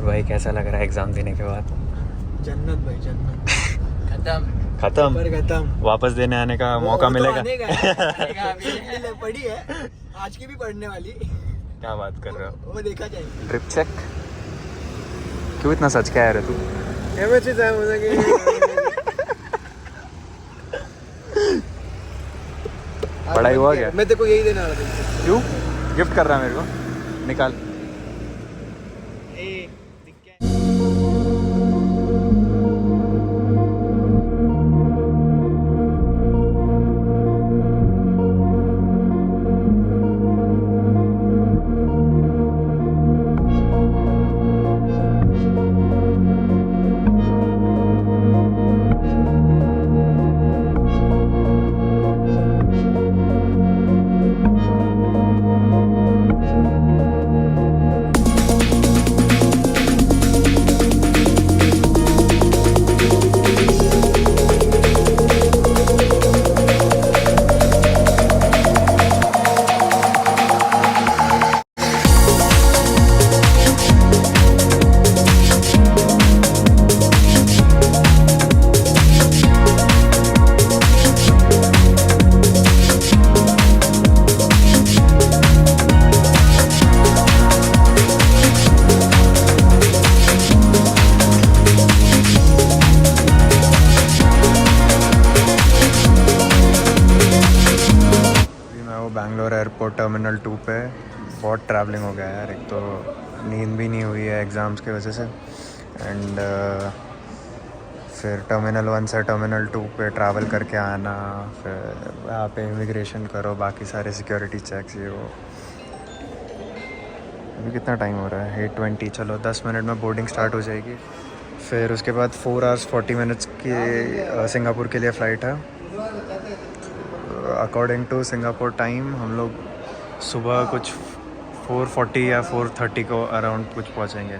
और भाई कैसा लग रहा है एग्ज़ाम देने के बाद? जन्नत भाई, जन्नत। खत्म वापस देने आने का मौका मिलेगा? पढ़ी है, आज की भी पढ़ने वाली। क्या बात कर रहे हो? वो देखा जाएगा। Trip check. क्यों इतना सच क्या है रे तू? पढ़ाई हुआ क्या? मैं तेरे को यही देने वाला था। क्यों गिफ्ट कर रहा है मेरे को? निकाल। बैंगलोर एयरपोर्ट टर्मिनल 2 पे बहुत ट्रैवलिंग हो गया है यार। एक तो नींद भी नहीं हुई है एग्ज़ाम्स की वजह से, एंड फिर टर्मिनल 1 से टर्मिनल 2 पे ट्रैवल करके आना, फिर वहाँ पे इमिग्रेशन करो, बाकी सारे सिक्योरिटी चेक्स ये वो। अभी कितना टाइम हो रहा है? 8:20। चलो 10 मिनट में बोर्डिंग स्टार्ट हो जाएगी। फिर उसके बाद 4 hours 40 minutes की सिंगापुर के लिए फ़्लाइट है। अकॉर्डिंग टू सिंगापुर टाइम हम लोग सुबह कुछ 4:40 या 4:30 को अराउंड कुछ पहुँचेंगे।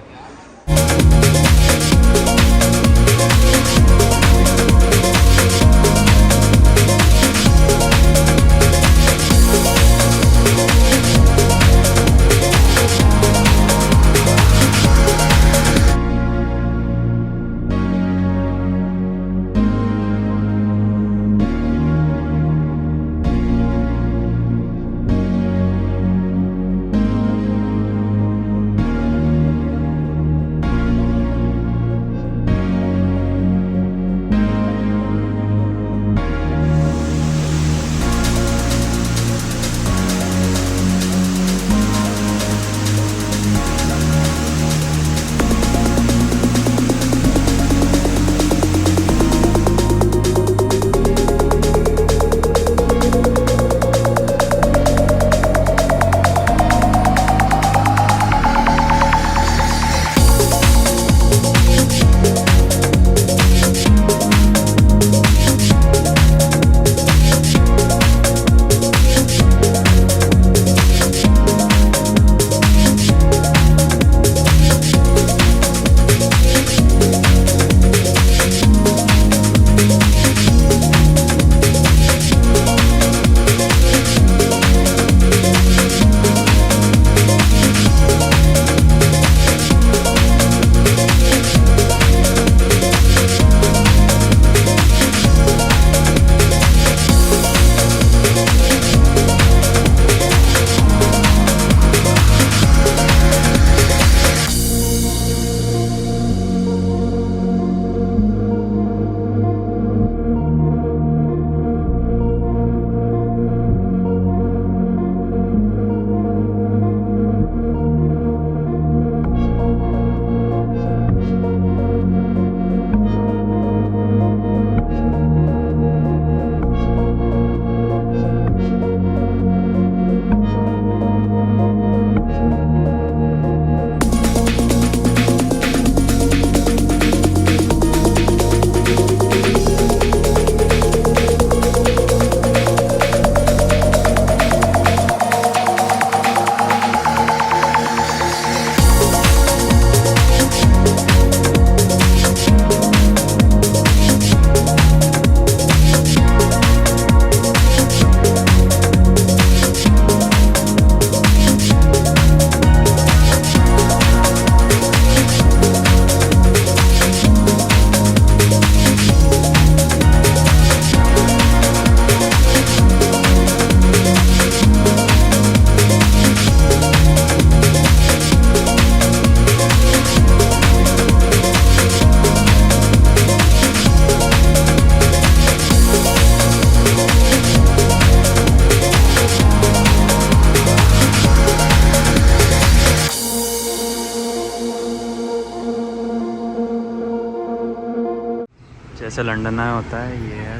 जैसे लंदन में होता है, ये है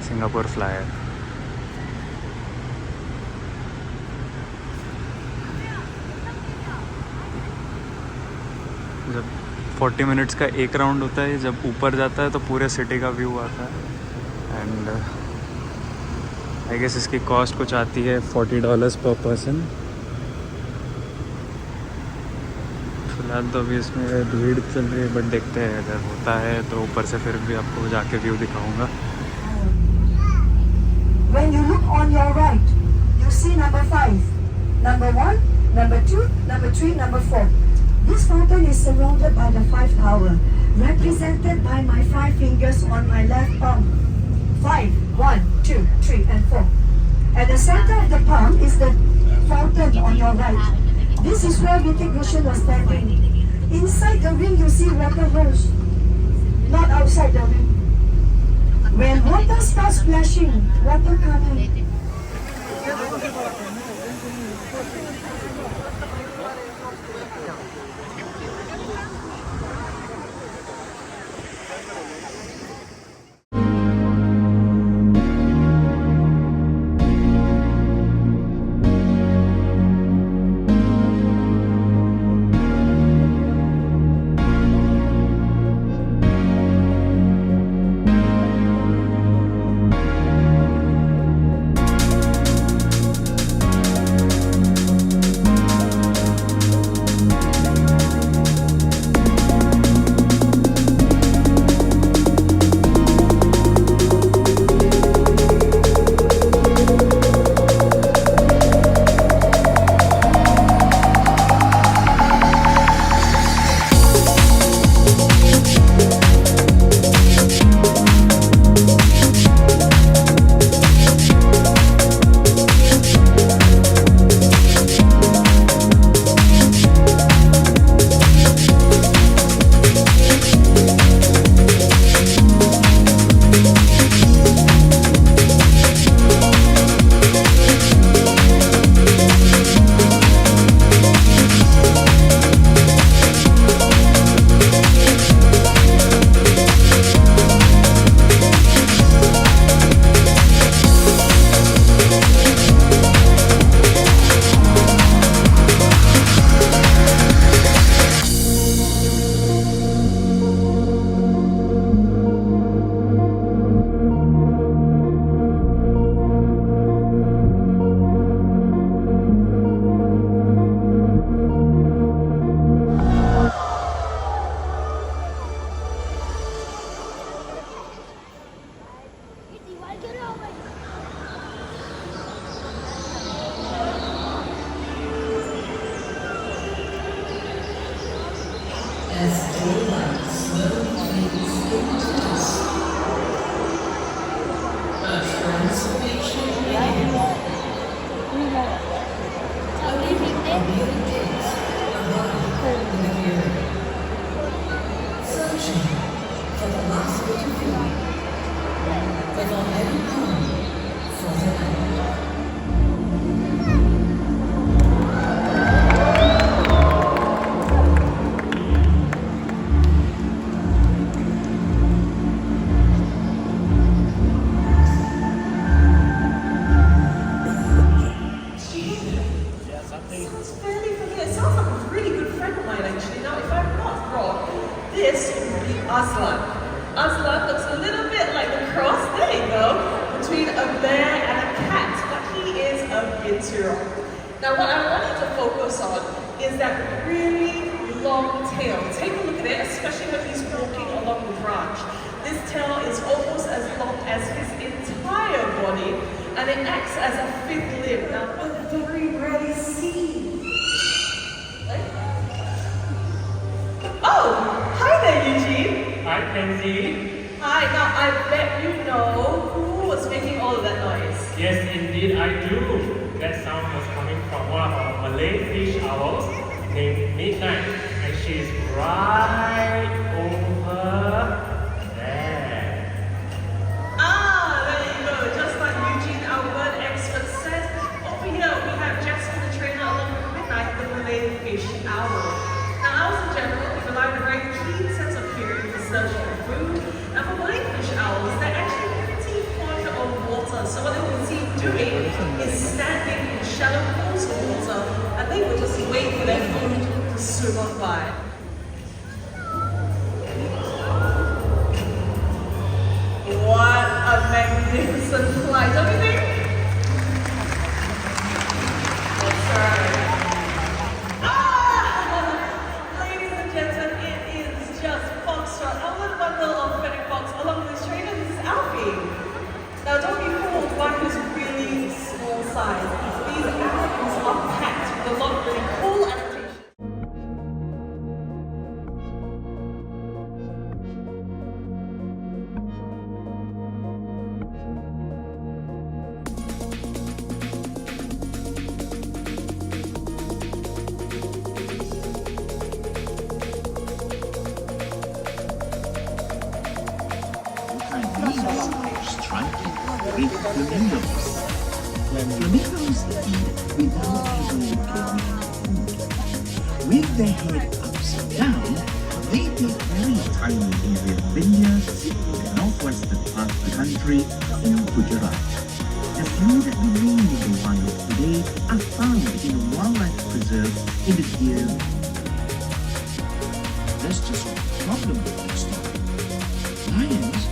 सिंगापुर फ्लायर। जब 40 मिनट्स का एक राउंड होता है, जब ऊपर जाता है तो पूरे सिटी का व्यू आता है। एंड आई गेस इसकी कॉस्ट कुछ आती है $40 पर पर्सन। फिलहाल तो अभी इसमें भीड़ चल रही है, बट देखते हैं अगर होता है तो ऊपर से फिर भी आपको जाके व्यू दिखाऊंगा। When you look on your right, you see number 5, number 1, number 2, number 3, number 4. This fountain is surrounded by the 5 tower, represented by my 5 fingers on my left palm. 5, 1, 2, 3, and 4. At the center of the palm is the fountain on your right. This is where Hrithik Roshan was standing. Inside the ring you see water rose, not outside the ring. When water starts splashing, water coming. Now what I want you to focus on is that really long tail. Take a look at it, especially when he's walking along the branch. This tail is almost as long as his entire body, and it acts as a fifth limb. Now what very rarely see. Oh, hi there, Eugene. Hi, Kenzie. Hi, now I bet you know who was making all of that noise. Yes, indeed, I do. That sound was coming from one of our Malay fish owls named Midnight, and she's right over there. Ah, there you go. Just like Eugene, our bird expert, says. Over here, we have Jasper the trainer along with Midnight, the Malay fish owl. Now, owls in general, we rely on a very keen sense of hearing for search for food, and for Malay fish owls, is standing in shallow pools of water, and they will just wait for their food to swim on by. What a magnificent flight, don't you think? That's right. Ladies and gentlemen, it is just Foxtrot. I'm with bundle of Fennec Fox along with his trainer. This is Alfie. Now don't be fooled by his really small size. These animals are packed with a lot of really cool adaptations. Striking with flamingos. Flamingos eat without usually getting food. With their head upside down, they take very tiny in their vineyards in the northwestern part of the country in Gujarat. The few that remain in the wild today are found in a wildlife preserve in the Diaries. There's just one problem with this story. Lions